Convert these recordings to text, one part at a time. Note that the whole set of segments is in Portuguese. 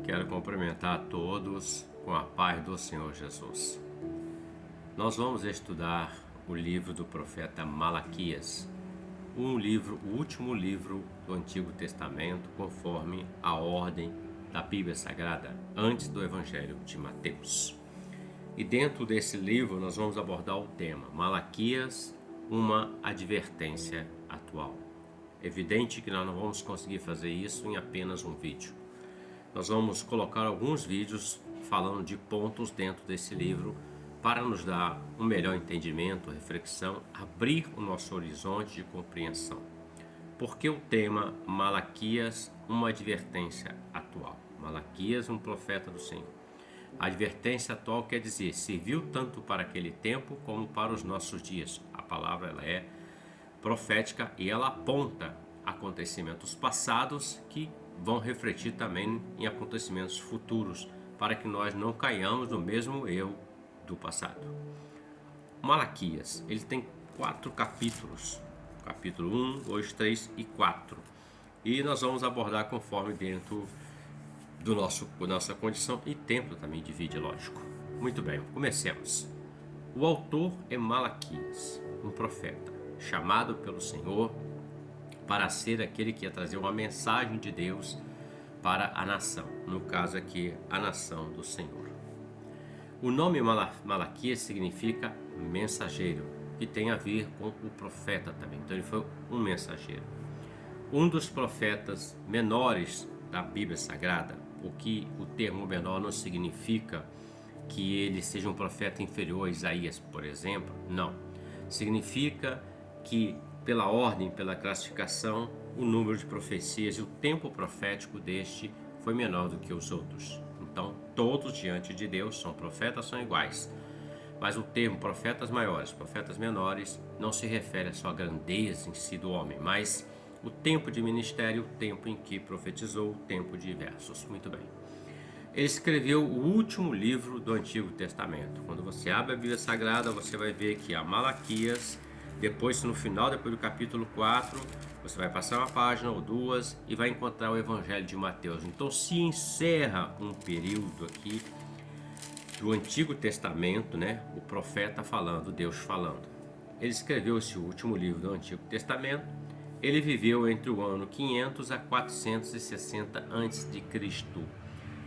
Quero cumprimentar a todos com a paz do Senhor Jesus. Nós vamos estudar o livro do profeta Malaquias, o último livro do Antigo Testamento, conforme a ordem da Bíblia Sagrada, antes do Evangelho de Mateus. E dentro desse livro nós vamos abordar o tema Malaquias, uma advertência atual. Evidente que nós não vamos conseguir fazer isso em apenas um vídeo. Nós vamos colocar alguns vídeos falando de pontos dentro desse livro para nos dar um melhor entendimento, reflexão, abrir o nosso horizonte de compreensão. Porque o tema Malaquias, uma advertência atual. Malaquias, um profeta do Senhor. A advertência atual quer dizer, serviu tanto para aquele tempo como para os nossos dias. A palavra ela é profética e ela aponta acontecimentos passados que vão refletir também em acontecimentos futuros, para que nós não caiamos no mesmo erro do passado. Malaquias, ele tem 4 capítulos, capítulo 1, 2, 3 e 4, e nós vamos abordar conforme dentro do nossa condição e tempo também de vídeo, lógico. Muito bem, comecemos. O autor é Malaquias, um profeta, chamado pelo Senhor para ser aquele que ia trazer uma mensagem de Deus para a nação, no caso aqui, a nação do Senhor. O nome Malaquias significa mensageiro, que tem a ver com o profeta também, então ele foi um mensageiro. Um dos profetas menores da Bíblia Sagrada, o que o termo menor não significa que ele seja um profeta inferior a Isaías, por exemplo, não. Significa que pela ordem, pela classificação, o número de profecias e o tempo profético deste foi menor do que os outros. Então, todos diante de Deus são profetas, são iguais. Mas o termo profetas maiores, profetas menores, não se refere à sua grandeza em si do homem, mas o tempo de ministério, o tempo em que profetizou, o tempo de versos. Muito bem. Ele escreveu o último livro do Antigo Testamento. Quando você abre a Bíblia Sagrada, você vai ver que há Malaquias. Depois, no final, depois do capítulo 4, você vai passar uma página ou duas e vai encontrar o Evangelho de Mateus. Então se encerra um período aqui do Antigo Testamento, né? O profeta falando, Deus falando. Ele escreveu esse último livro do Antigo Testamento. Ele viveu entre o ano 500 a 460 a.C.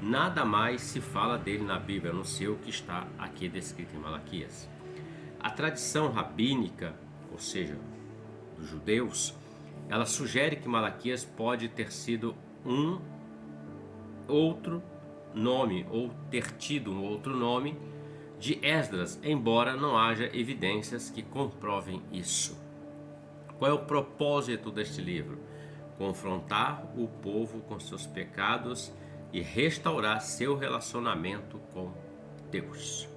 Nada mais se fala dele na Bíblia, a não ser o que está aqui descrito em Malaquias. A tradição rabínica, ou seja, dos judeus, ela sugere que Malaquias pode ter sido um outro nome, ou ter tido um outro nome de Esdras, embora não haja evidências que comprovem isso. Qual é o propósito deste livro? Confrontar o povo com seus pecados e restaurar seu relacionamento com Deus.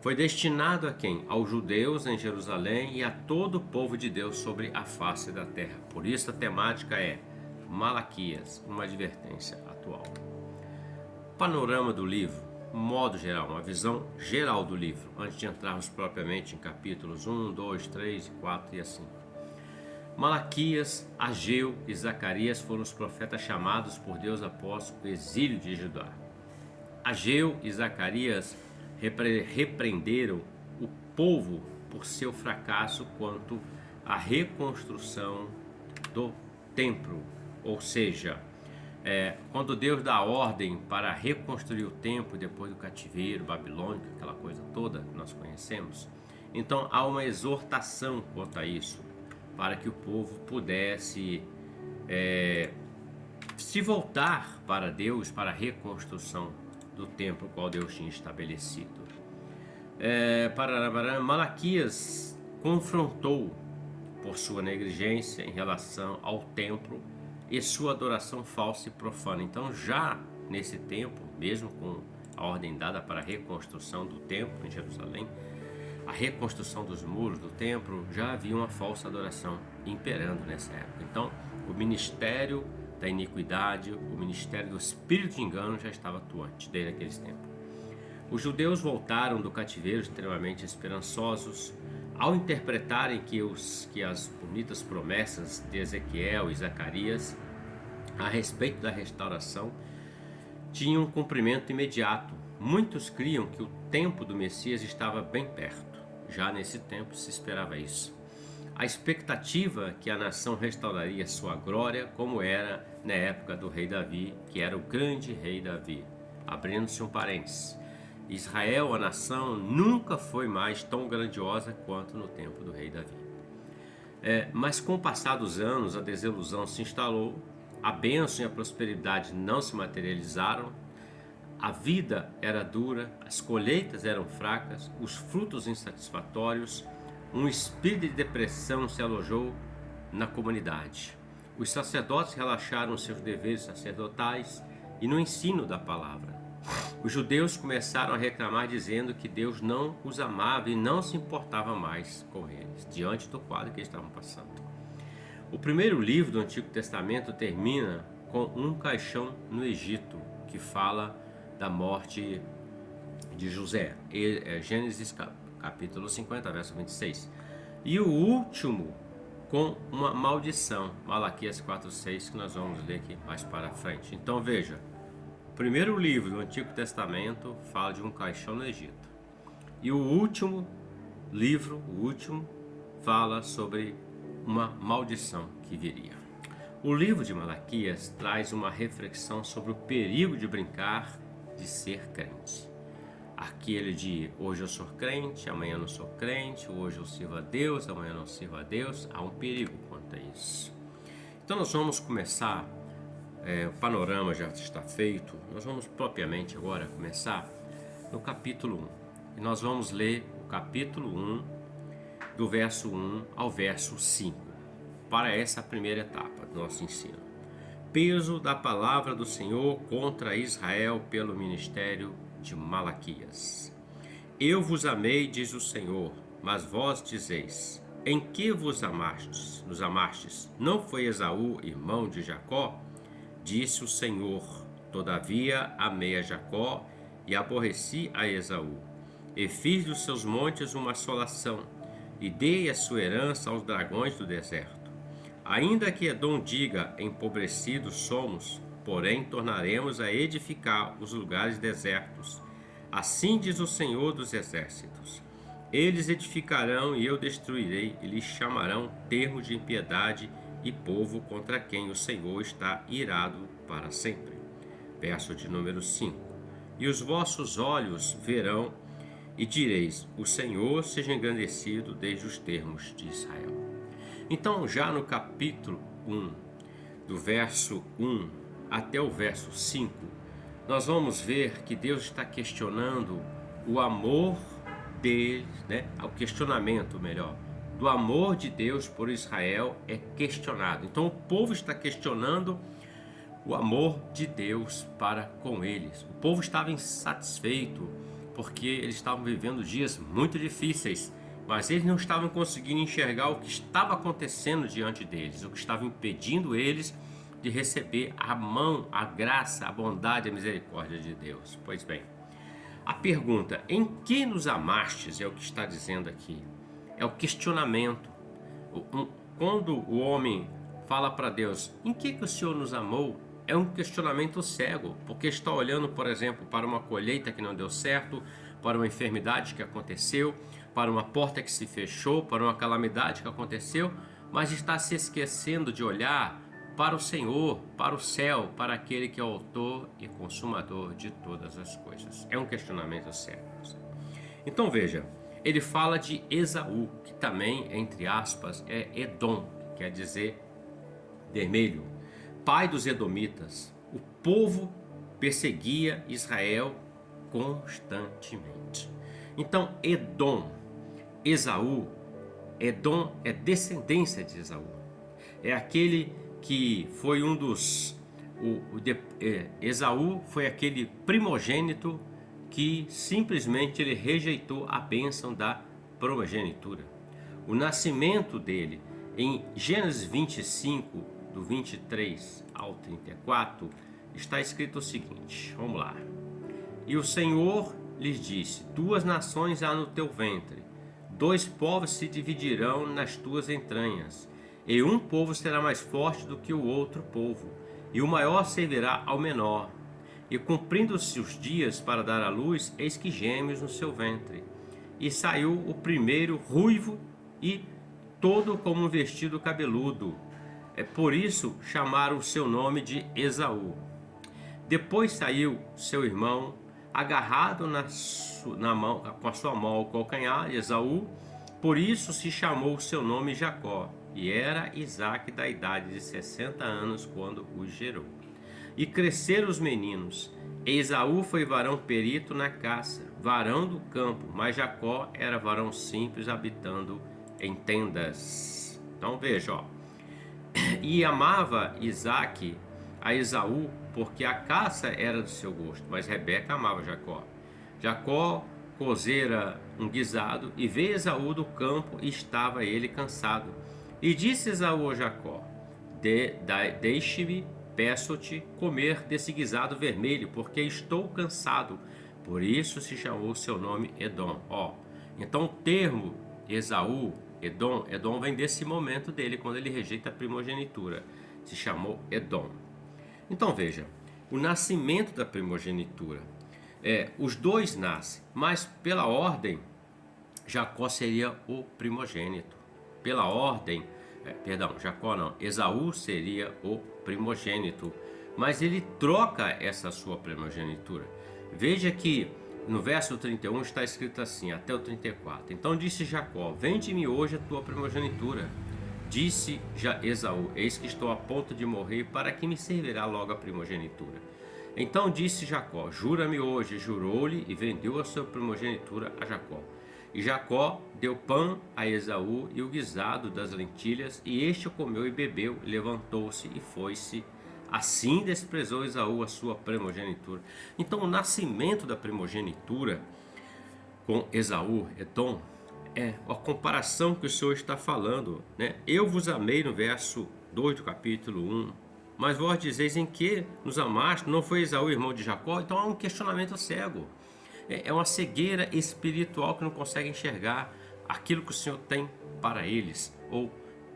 Foi destinado a quem? Aos judeus em Jerusalém e a todo o povo de Deus sobre a face da terra. Por isso a temática é Malaquias, uma advertência atual. Panorama do livro, modo geral, uma visão geral do livro, antes de entrarmos propriamente em capítulos 1, 2, 3, 4 e assim. Malaquias, Ageu e Zacarias foram os profetas chamados por Deus após o exílio de Judá. Ageu e Zacarias repreenderam o povo por seu fracasso quanto à reconstrução do templo, ou seja, quando Deus dá ordem para reconstruir o templo depois do cativeiro babilônico, aquela coisa toda que nós conhecemos, então há uma exortação quanto a isso, para que o povo pudesse se voltar para Deus, para a reconstrução do templo qual Deus tinha estabelecido. Malaquias confrontou por sua negligência em relação ao templo e sua adoração falsa e profana. Então já nesse tempo, mesmo com a ordem dada para a reconstrução do templo em Jerusalém, a reconstrução dos muros do templo, já havia uma falsa adoração imperando nessa época. Então o ministério da iniquidade, o ministério do espírito de engano já estava atuante desde aqueles tempos. Os judeus voltaram do cativeiro extremamente esperançosos ao interpretarem que as bonitas promessas de Ezequiel e Zacarias a respeito da restauração tinha um cumprimento imediato. Muitos criam que o tempo do Messias estava bem perto. Já nesse tempo se esperava isso. A expectativa que a nação restauraria sua glória, como era na época do rei Davi, que era o grande rei Davi. Abrindo-se um parênteses. Israel, a nação, nunca foi mais tão grandiosa quanto no tempo do rei Davi. Mas com o passar dos anos, a desilusão se instalou, a bênção e a prosperidade não se materializaram, a vida era dura, as colheitas eram fracas, os frutos insatisfatórios, um espírito de depressão se alojou na comunidade. Os sacerdotes relaxaram seus deveres sacerdotais e no ensino da palavra. Os judeus começaram a reclamar dizendo que Deus não os amava e não se importava mais com eles, diante do quadro que eles estavam passando. O primeiro livro do Antigo Testamento termina com um caixão no Egito, que fala da morte de José. Gênesis capítulo 50, verso 26. E o último com uma maldição, Malaquias 4:6, que nós vamos ler aqui mais para frente. Então veja, o primeiro livro do Antigo Testamento fala de um caixão no Egito. E o último livro, fala sobre uma maldição que viria. O livro de Malaquias traz uma reflexão sobre o perigo de brincar de ser crente. Aquele de hoje eu sou crente, amanhã não sou crente, hoje eu sirvo a Deus, amanhã não sirvo a Deus. Há um perigo quanto a isso. Então nós vamos começar, o panorama já está feito, nós vamos propriamente agora começar no capítulo 1. E nós vamos ler o capítulo 1, do verso 1 ao verso 5, para essa primeira etapa do nosso ensino. Peso da palavra do Senhor contra Israel pelo ministério de Malaquias. Eu vos amei, diz o Senhor, mas vós dizeis: em que vos amastes? Nos amastes? Não foi Esaú, irmão de Jacó? Disse o Senhor: todavia amei a Jacó e aborreci a Esaú, e fiz dos seus montes uma assolação, e dei a sua herança aos dragões do deserto. Ainda que Edom diga: empobrecidos somos, porém tornaremos a edificar os lugares desertos. Assim diz o Senhor dos exércitos: eles edificarão e eu destruirei, e lhes chamarão termo de impiedade e povo contra quem o Senhor está irado para sempre. Verso de número 5. E os vossos olhos verão e direis: o Senhor seja engrandecido desde os termos de Israel. Então, já no capítulo 1, do verso 1 até o verso 5, nós vamos ver que Deus está questionando o amor deles, o questionamento, melhor, do amor de Deus por Israel é questionado. Então o povo está questionando o amor de Deus para com eles. O povo estava insatisfeito porque eles estavam vivendo dias muito difíceis, mas eles não estavam conseguindo enxergar o que estava acontecendo diante deles, o que estava impedindo eles de receber a mão, a graça, a bondade e a misericórdia de Deus. Pois bem, a pergunta: em que nos amastes? É o que está dizendo aqui. É o questionamento. Quando o homem fala para Deus: em que o Senhor nos amou? É um questionamento cego, porque está olhando, por exemplo, para uma colheita que não deu certo, para uma enfermidade que aconteceu, para uma porta que se fechou, para uma calamidade que aconteceu, mas está se esquecendo de olhar para o Senhor, para o céu, para aquele que é o autor e consumador de todas as coisas. É um questionamento cego. Então veja, ele fala de Esaú, que também, entre aspas, é Edom, quer dizer vermelho, pai dos edomitas. O povo perseguia Israel constantemente. Então Edom, Esaú, Edom é descendência de Esaú. É aquele que foi um dos... Esaú foi aquele primogênito que simplesmente ele rejeitou a bênção da primogenitura. O nascimento dele, em Gênesis 25, do 23 ao 34, está escrito o seguinte, vamos lá. E o Senhor lhes disse: 2 nações há no teu ventre, 2 povos se dividirão nas tuas entranhas, e um povo será mais forte do que o outro povo, e o maior servirá ao menor. E cumprindo-se os dias para dar à luz, eis que gêmeos no seu ventre. E saiu o primeiro ruivo e todo como um vestido cabeludo. Por isso chamaram o seu nome de Esaú. Depois saiu seu irmão, agarrado na mão, com a sua mão ao calcanhar, Esaú. Por isso se chamou o seu nome Jacó. E era Isaque da idade de 60 anos quando os gerou. E cresceram os meninos. Esaú foi varão perito na caça, varão do campo, mas Jacó era varão simples, habitando em tendas. Então veja, ó. E amava Isaque a Esaú, porque a caça era do seu gosto, mas Rebeca amava Jacó. Jacó cozera um guisado, e veio Esaú do campo, e estava ele cansado. E disse Esaú a Jacó: Deixe-me, peço-te, comer desse guisado vermelho, porque estou cansado. Por isso se chamou o seu nome Edom. Então o termo Esaú, Edom vem desse momento dele, quando ele rejeita a primogenitura. Se chamou Edom. Então veja, o nascimento da primogenitura. Os dois nascem, mas pela ordem, Jacó seria o primogênito. Pela ordem, Jacó não, Esaú seria o primogênito, mas ele troca essa sua primogenitura. Veja que no verso 31 está escrito assim, até o 34. Então disse Jacó: Vende-me hoje a tua primogenitura. Disse já Esaú: Eis que estou a ponto de morrer, para que me servirá logo a primogenitura? Então disse Jacó: Jura-me hoje. Jurou-lhe e vendeu a sua primogenitura a Jacó. E Jacó deu pão a Esaú e o guisado das lentilhas, e este o comeu e bebeu, levantou-se e foi-se. Assim desprezou Esaú a sua primogenitura. Então o nascimento da primogenitura com Esaú, Edom, é a comparação que o Senhor está falando, né? Eu vos amei, no verso 2 do capítulo 1, mas vós dizeis: em que nos amaste? Não foi Esaú irmão de Jacó? Então há um questionamento cego. É uma cegueira espiritual que não consegue enxergar aquilo que o Senhor tem para eles, ou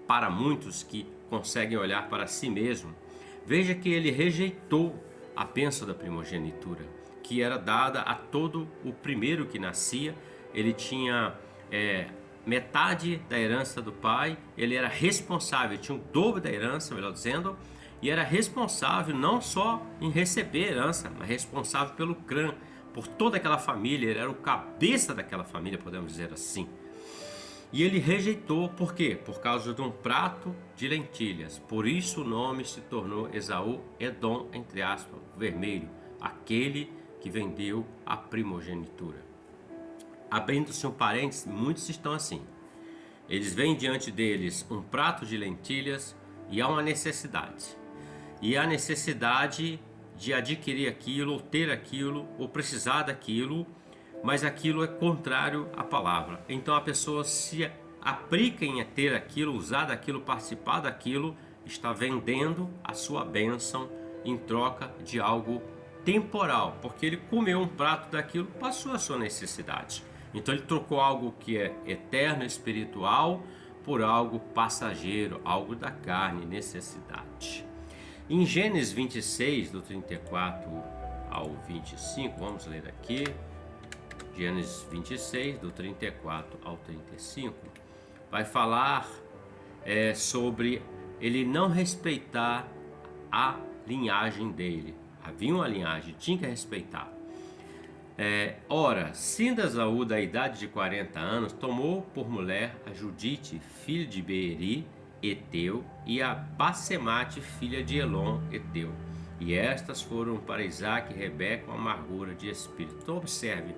para muitos que conseguem olhar para si mesmo. Veja que ele rejeitou a bênção da primogenitura, que era dada a todo o primeiro que nascia. Ele tinha metade da herança do pai, ele era responsável, tinha o dobro da herança, melhor dizendo, e era responsável não só em receber herança, mas responsável pelo clã, por toda aquela família. Ele era o cabeça daquela família, podemos dizer assim. E ele rejeitou, por quê? Por causa de um prato de lentilhas. Por isso o nome se tornou Esaú, Edom, entre aspas, vermelho, aquele que vendeu a primogenitura. Abrindo-se um parênteses, muitos estão assim. Eles veem diante deles um prato de lentilhas e há uma necessidade. E a necessidade de adquirir aquilo, ou ter aquilo, ou precisar daquilo, mas aquilo é contrário à palavra. Então a pessoa se aplica em ter aquilo, usar daquilo, participar daquilo, está vendendo a sua bênção em troca de algo temporal, porque ele comeu um prato daquilo, passou a sua necessidade. Então ele trocou algo que é eterno, espiritual, por algo passageiro, algo da carne, necessidade. Em Gênesis 26, do 34 ao 25, vamos ler aqui. Gênesis 26, do 34 ao 35, vai falar sobre ele não respeitar a linhagem dele. Havia uma linhagem, tinha que respeitar. Ora, sendo Esaú da idade de 40 anos, tomou por mulher a Judite, filha de Beeri, Eteu, e a Basemate, filha de Elon, Eteu. E estas foram para Isaque e Rebeca uma amargura de espírito. Então observe,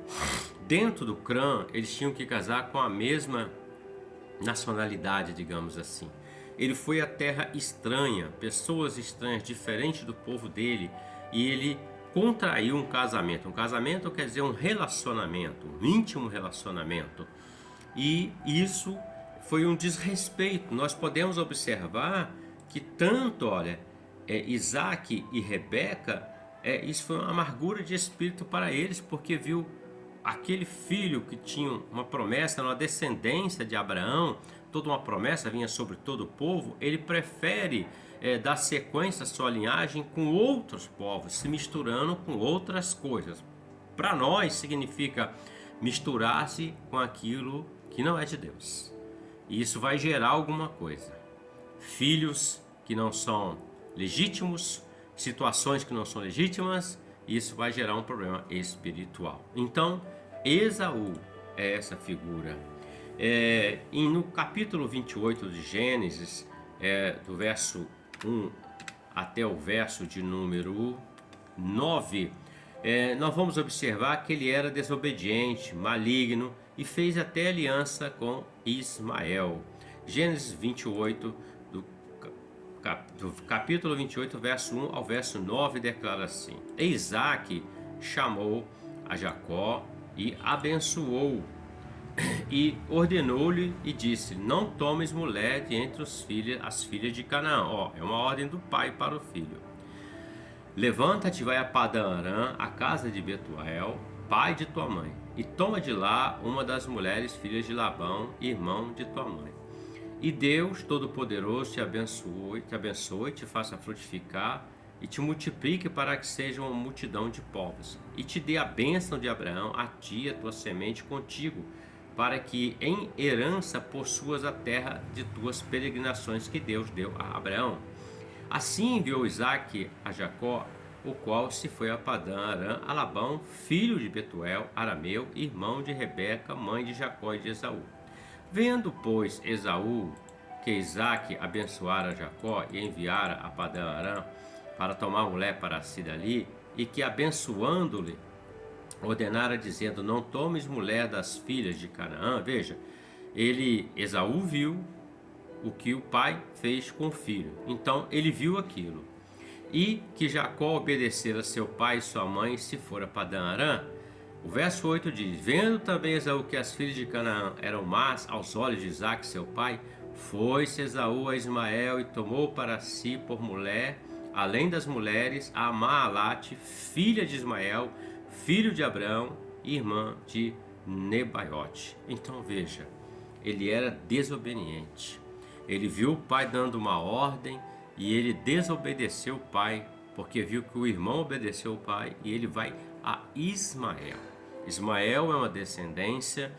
dentro do clã eles tinham que casar com a mesma nacionalidade, digamos assim. Ele foi à terra estranha, pessoas estranhas, diferentes do povo dele, e ele contraiu um casamento. Um casamento quer dizer um relacionamento, um íntimo relacionamento. E isso foi um desrespeito. Nós podemos observar que tanto, Isaque e Rebeca, isso foi uma amargura de espírito para eles, porque viu aquele filho que tinha uma promessa, uma descendência de Abraão, toda uma promessa vinha sobre todo o povo, ele prefere dar sequência à sua linhagem com outros povos, se misturando com outras coisas. Para nós significa misturar-se com aquilo que não é de Deus. E isso vai gerar alguma coisa. Filhos que não são legítimos, situações que não são legítimas, e isso vai gerar um problema espiritual. Então, Esaú é essa figura. E no capítulo 28 de Gênesis, do verso 1 até o verso de número 9, nós vamos observar que ele era desobediente, maligno e fez até aliança com Ismael. Gênesis 28, do capítulo 28, verso 1 ao verso 9, declara assim: Isaac chamou a Jacó e abençoou, e ordenou-lhe e disse: Não tomes mulher de entre as filhas de Canaã. É uma ordem do pai para o filho. Levanta-te, vai a Padã-Arã, a casa de Betuel, pai de tua mãe, e toma de lá uma das mulheres filhas de Labão, irmão de tua mãe. E Deus Todo-Poderoso te abençoe, te faça frutificar e te multiplique para que seja uma multidão de povos, e te dê a bênção de Abraão, a ti e a tua semente contigo, para que em herança possuas a terra de tuas peregrinações que Deus deu a Abraão. Assim enviou Isaac a Jacó, o qual se foi a Padã-Arã, a Labão, filho de Betuel, arameu, irmão de Rebeca, mãe de Jacó e de Esaú. Vendo, pois, Esaú que Isaac abençoara Jacó e enviara a Padã-Arã para tomar mulher para si dali, e que abençoando-lhe ordenara dizendo: Não tomes mulher das filhas de Canaã. Veja, Esaú viu o que o pai fez com o filho, então ele viu aquilo, e que Jacó obedecera seu pai e sua mãe, se fora Padã-Arã. O verso 8 diz: Vendo também Esaú que as filhas de Canaã eram más aos olhos de Isaac seu pai, foi-se Esaú a Ismael e tomou para si por mulher, além das mulheres, a Maalate, filha de Ismael, filho de Abraão, irmã de Nebaiote. Então veja, ele era desobediente. Ele viu o pai dando uma ordem e ele desobedeceu o pai, porque viu que o irmão obedeceu o pai, e ele vai a Ismael. Ismael é uma descendência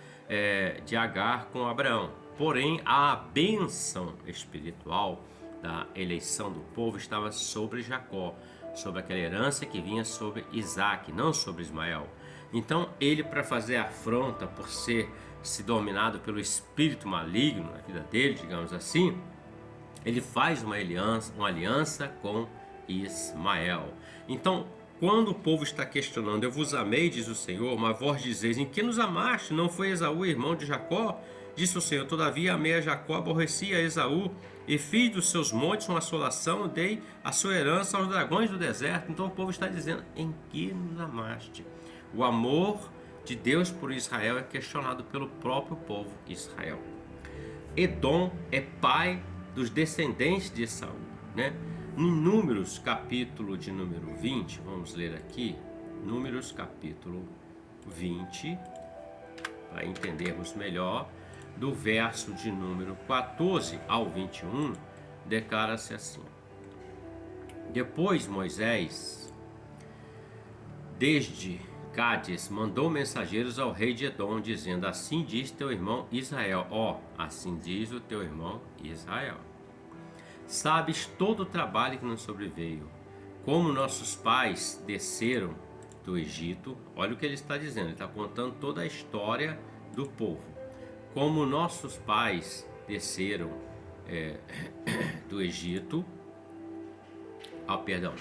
de Agar com Abraão. Porém, a bênção espiritual da eleição do povo estava sobre Jacó, sobre aquela herança que vinha sobre Isaac, não sobre Ismael. Então ele, para fazer afronta por se dominado pelo espírito maligno na vida dele, digamos assim, ele faz uma aliança com Ismael. Então, quando o povo está questionando: Eu vos amei, diz o Senhor, mas vós dizeis: Em que nos amaste? Não foi Esaú irmão de Jacó? Disse o Senhor: Todavia amei a Jacó, aborreci a Esaú, e fiz dos seus montes uma assolação, dei a sua herança aos dragões do deserto. Então o povo está dizendo: Em que nos amaste? O amor de Deus por Israel é questionado pelo próprio povo Israel. Edom é pai dos descendentes de Esaú, né? Em Números, capítulo de número 20, vamos ler aqui, Números, capítulo 20, para entendermos melhor, do verso de número 14 ao 21, declara-se assim: Depois Moisés, desde Cádiz, mandou mensageiros ao rei de Edom, dizendo: Assim diz teu irmão Israel. Assim diz o teu irmão Israel. Sabes todo o trabalho que nos sobreveio, como nossos pais desceram do Egito. Olha o que ele está dizendo, ele está contando toda a história do povo. Como nossos pais desceram do Egito,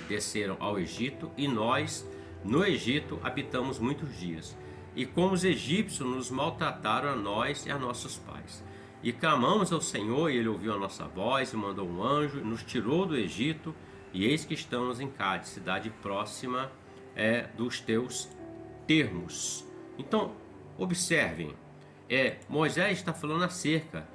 desceram ao Egito, e nós no Egito habitamos muitos dias. E como os egípcios nos maltrataram a nós e a nossos pais. E clamamos ao Senhor, e Ele ouviu a nossa voz, e mandou um anjo, e nos tirou do Egito, e eis que estamos em Cádiz, cidade próxima dos teus termos. Então, observem, Moisés está falando acerca: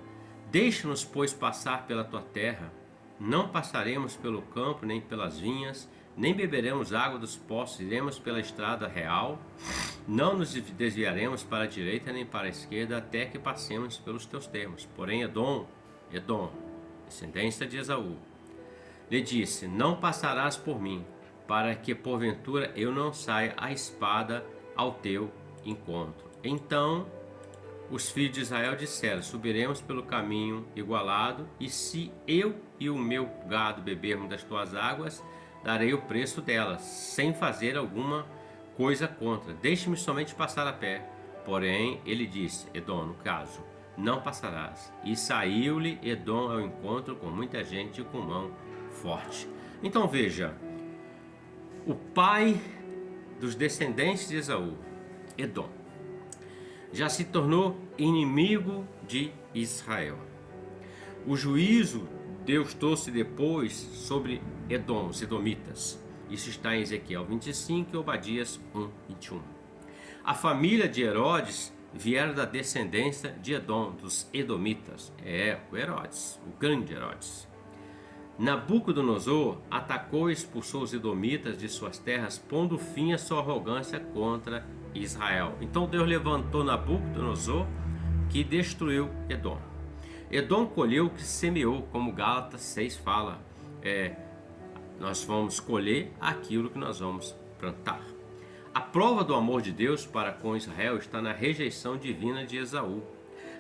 deixa-nos, pois, passar pela tua terra, não passaremos pelo campo, nem pelas vinhas, nem beberemos água dos poços, iremos pela estrada real, Não nos desviaremos para a direita nem para a esquerda, até que passemos pelos teus termos. Porém, Edom, descendência de Esaú, lhe disse: não passarás por mim, para que porventura eu não saia a espada ao teu encontro. Então os filhos de Israel disseram: subiremos pelo caminho igualado, e se eu e o meu gado bebermos das tuas águas, darei o preço delas, sem fazer alguma coisa contra. Deixe-me somente passar a pé. Porém, ele disse, Edom, no caso, não passarás. E saiu-lhe Edom ao encontro com muita gente e com mão forte. Então veja, o pai dos descendentes de Esaú, Edom, já se tornou inimigo de Israel. O juízo Deus trouxe depois sobre Edom, os edomitas. Isso está em Ezequiel 25 e Obadias 1, 21. A família de Herodes vieram da descendência de Edom, dos edomitas. O Herodes, o grande Herodes. Nabucodonosor atacou e expulsou os edomitas de suas terras, pondo fim à sua arrogância contra Israel. Então Deus levantou Nabucodonosor, que destruiu Edom. Edom colheu o que semeou, como Gálatas 6 fala. Nós vamos colher aquilo que nós vamos plantar. A prova do amor de Deus para com Israel está na rejeição divina de Esaú.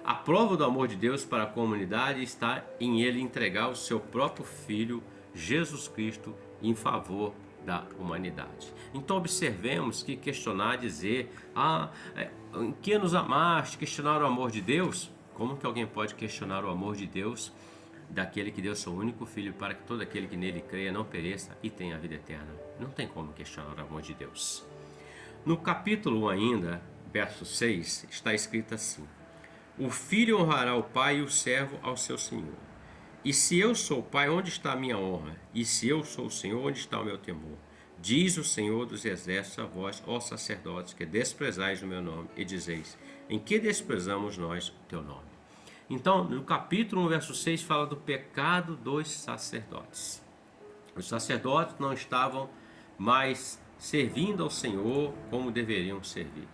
A prova do amor de Deus para a comunidade está em ele entregar o seu próprio Filho, Jesus Cristo, em favor da humanidade. Então observemos que questionar, dizer, em que nos amaste, questionar o amor de Deus? Como que alguém pode questionar o amor de Deus, daquele que deu seu único Filho para que todo aquele que nele creia não pereça e tenha a vida eterna? Não tem como questionar o amor de Deus. No capítulo 1 ainda, verso 6, está escrito assim: o filho honrará o pai e o servo ao seu senhor. E se eu sou o pai, onde está a minha honra? E se eu sou o Senhor, onde está o meu temor? Diz o Senhor dos exércitos a vós, ó sacerdotes, que desprezais o meu nome, e dizeis: em que desprezamos nós o teu nome? Então, no capítulo 1, verso 6, fala do pecado dos sacerdotes. Os sacerdotes não estavam mais servindo ao Senhor como deveriam servir.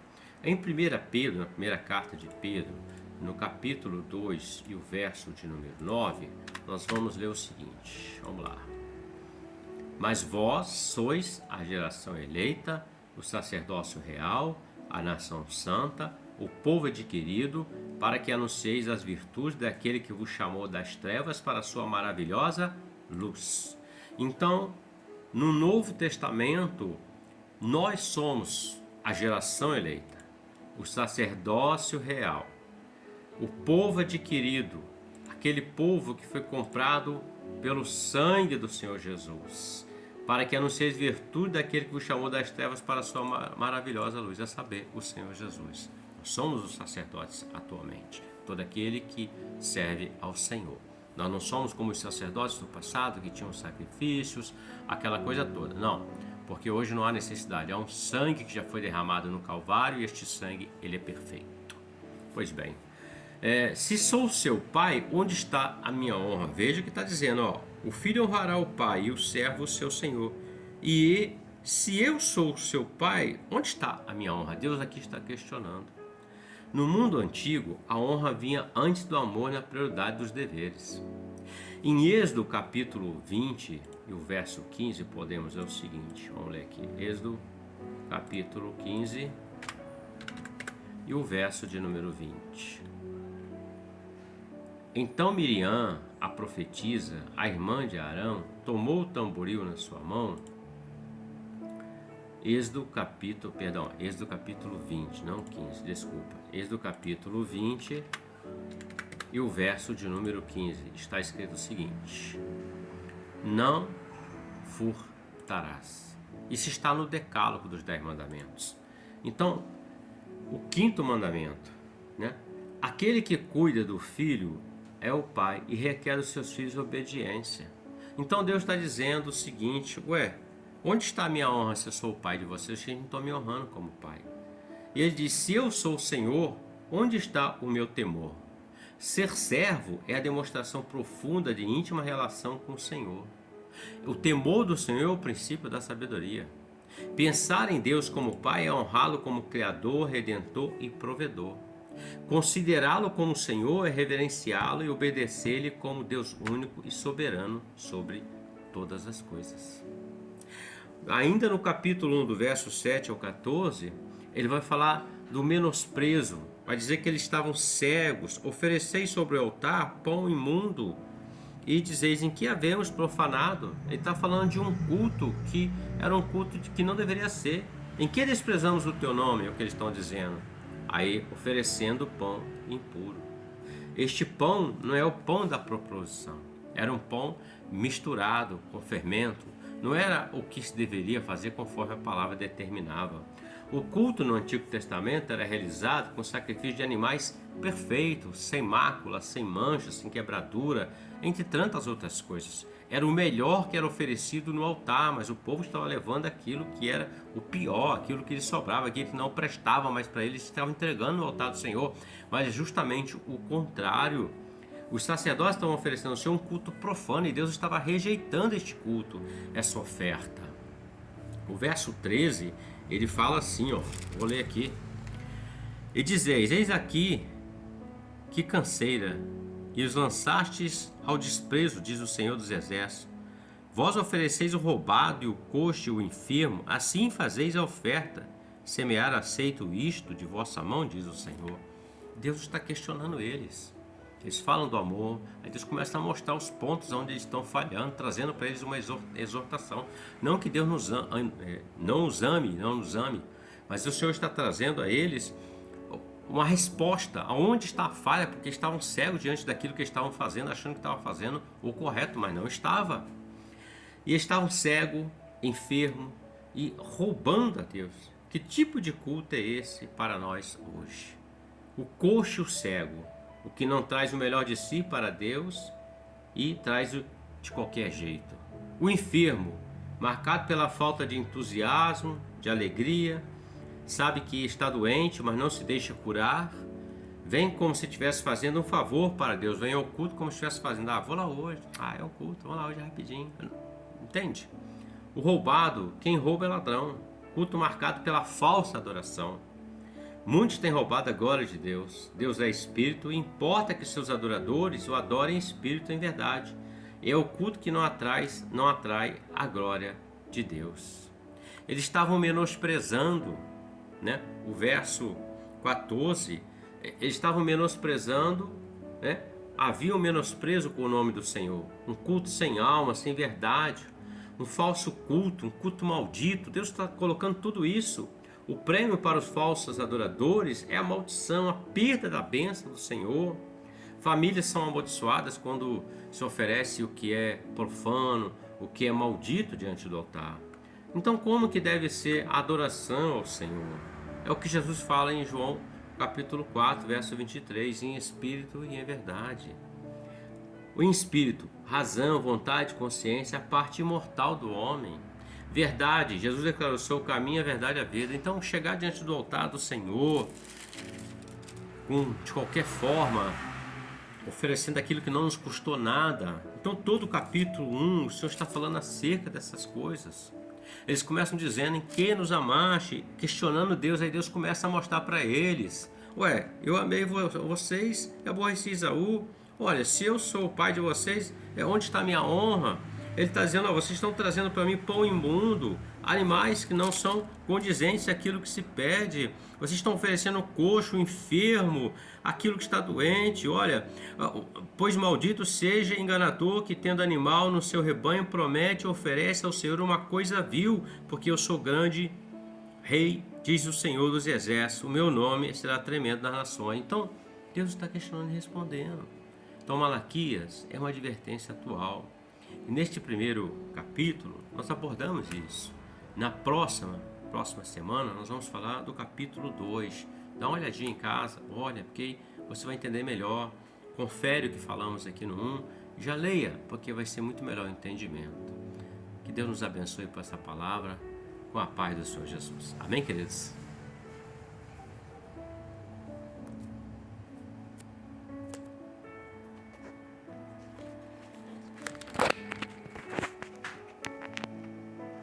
Em 1 Pedro, na primeira carta de Pedro, no capítulo 2 e o verso de número 9, nós vamos ler o seguinte, vamos lá. Mas vós sois a geração eleita, o sacerdócio real, a nação santa, o povo adquirido, para que anuncieis as virtudes daquele que vos chamou das trevas para a sua maravilhosa luz. Então, no Novo Testamento, nós somos a geração eleita, o sacerdócio real, o povo adquirido, aquele povo que foi comprado pelo sangue do Senhor Jesus, para que anuncieis virtude daquele que vos chamou das trevas para a sua maravilhosa luz, a saber, o Senhor Jesus. Nós somos os sacerdotes atualmente, todo aquele que serve ao Senhor. Nós não somos como os sacerdotes do passado, que tinham sacrifícios, aquela coisa toda, não, porque hoje não há necessidade, há um sangue que já foi derramado no Calvário e este sangue, ele é perfeito. Pois bem, se sou seu pai, onde está a minha honra? Veja o que está dizendo, o filho honrará o pai e o servo o seu senhor. E se eu sou seu pai, onde está a minha honra? Deus aqui está questionando. No mundo antigo, a honra vinha antes do amor na prioridade dos deveres. Em Êxodo capítulo 20 e o verso 15, podemos ler o seguinte, vamos ler aqui, Êxodo capítulo 15 e o verso de número 20. Então Miriam, a profetisa, a irmã de Arão, tomou o tamboril na sua mão. Êxodo capítulo 20, não 15, desculpa. Êxodo capítulo 20 e o verso de número 15. Está escrito o seguinte: não furtarás. Isso está no decálogo dos 10 mandamentos. Então, o quinto mandamento, né? Aquele que cuida do filho é o pai e requer dos seus filhos obediência. Então Deus está dizendo o seguinte: onde está a minha honra se eu sou o pai de vocês? Vocês não estão me honrando como pai. E ele diz: se eu sou o Senhor, onde está o meu temor? Ser servo é a demonstração profunda de íntima relação com o Senhor. O temor do Senhor é o princípio da sabedoria. Pensar em Deus como Pai é honrá-lo como Criador, Redentor e Provedor. Considerá-lo como Senhor é reverenciá-lo e obedecer-lhe como Deus único e soberano sobre todas as coisas. Ainda no capítulo 1, do verso 7 ao 14, ele vai falar do menosprezo. Vai dizer que eles estavam cegos. Ofereceis sobre o altar pão imundo e dizeis em que havemos profanado. Ele está falando de um culto que era um culto que não deveria ser. Em que desprezamos o teu nome? É o que eles estão dizendo. Aí, oferecendo pão impuro. Este pão não é o pão da proposição. Era um pão misturado com fermento. Não era o que se deveria fazer conforme a palavra determinava. O culto no Antigo Testamento era realizado com sacrifício de animais perfeitos, sem mácula, sem manchas, sem quebradura, entre tantas outras coisas. Era o melhor que era oferecido no altar, mas o povo estava levando aquilo que era o pior, aquilo que lhes sobrava, aquilo que não prestava mais para eles, estavam entregando no altar do Senhor. Mas é justamente o contrário. Os sacerdotes estavam oferecendo ao Senhor um culto profano e Deus estava rejeitando este culto, essa oferta. O verso 13, ele fala assim, vou ler aqui. E dizeis, eis aqui que canseira, e os lançastes ao desprezo, diz o Senhor dos Exércitos. Vós ofereceis o roubado e o coxo e o enfermo, assim fazeis a oferta. Semear aceito isto de vossa mão, diz o Senhor. Deus está questionando eles. Eles falam do amor, aí Deus começa a mostrar os pontos onde eles estão falhando, trazendo para eles uma exortação. Não que Deus não nos ame, mas o Senhor está trazendo a eles uma resposta. Aonde está a falha? Porque estavam cegos diante daquilo que estavam fazendo, achando que estavam fazendo o correto, mas não estava. E estavam cegos, enfermos e roubando a Deus. Que tipo de culto é esse para nós hoje? O coxo e o cego, o que não traz o melhor de si para Deus e traz de qualquer jeito. O enfermo, marcado pela falta de entusiasmo, de alegria, sabe que está doente, mas não se deixa curar, vem como se estivesse fazendo um favor para Deus, vem ao culto como se estivesse fazendo, vou lá hoje, é o culto, vamos lá hoje rapidinho, entende? O roubado, quem rouba é ladrão, culto marcado pela falsa adoração. Muitos têm roubado a glória de Deus. Deus é espírito e importa que seus adoradores o adorem em espírito e em verdade. É o culto que não atrai a glória de Deus. Eles estavam menosprezando, o verso 14, eles estavam menosprezando, havia um menosprezo com o nome do Senhor, um culto sem alma, sem verdade, um falso culto, um culto maldito. Deus está colocando tudo isso. O prêmio para os falsos adoradores é a maldição, a perda da bênção do Senhor. Famílias são amaldiçoadas quando se oferece o que é profano, o que é maldito diante do altar. Então, como que deve ser a adoração ao Senhor? É o que Jesus fala em João capítulo 4, verso 23, em espírito e em verdade. O espírito, razão, vontade, consciência, a parte imortal do homem. Verdade, Jesus declarou: sou o caminho, a verdade e a vida. Então, chegar diante do altar do Senhor, de qualquer forma, oferecendo aquilo que não nos custou nada. Então, todo o capítulo 1, o Senhor está falando acerca dessas coisas. Eles começam dizendo: em que nos amaste, questionando Deus. Aí Deus começa a mostrar para eles: eu amei vocês e aborreci Esaú. Olha, se eu sou o pai de vocês, onde está a minha honra? Ele está dizendo: vocês estão trazendo para mim pão imundo, animais que não são condizentes àquilo que se pede. Vocês estão oferecendo coxo, enfermo, aquilo que está doente. Olha, pois maldito seja enganador que, tendo animal no seu rebanho, promete e oferece ao Senhor uma coisa vil, porque eu sou grande rei, diz o Senhor dos Exércitos, o meu nome será tremendo nas nações. Então, Deus está questionando e respondendo. Então, Malaquias é uma advertência atual. E neste primeiro capítulo, nós abordamos isso. Na próxima semana, nós vamos falar do capítulo 2. Dá uma olhadinha em casa, olha, porque você vai entender melhor. Confere o que falamos aqui no 1. Já leia, porque vai ser muito melhor o entendimento. Que Deus nos abençoe por essa palavra, com a paz do Senhor Jesus. Amém, queridos?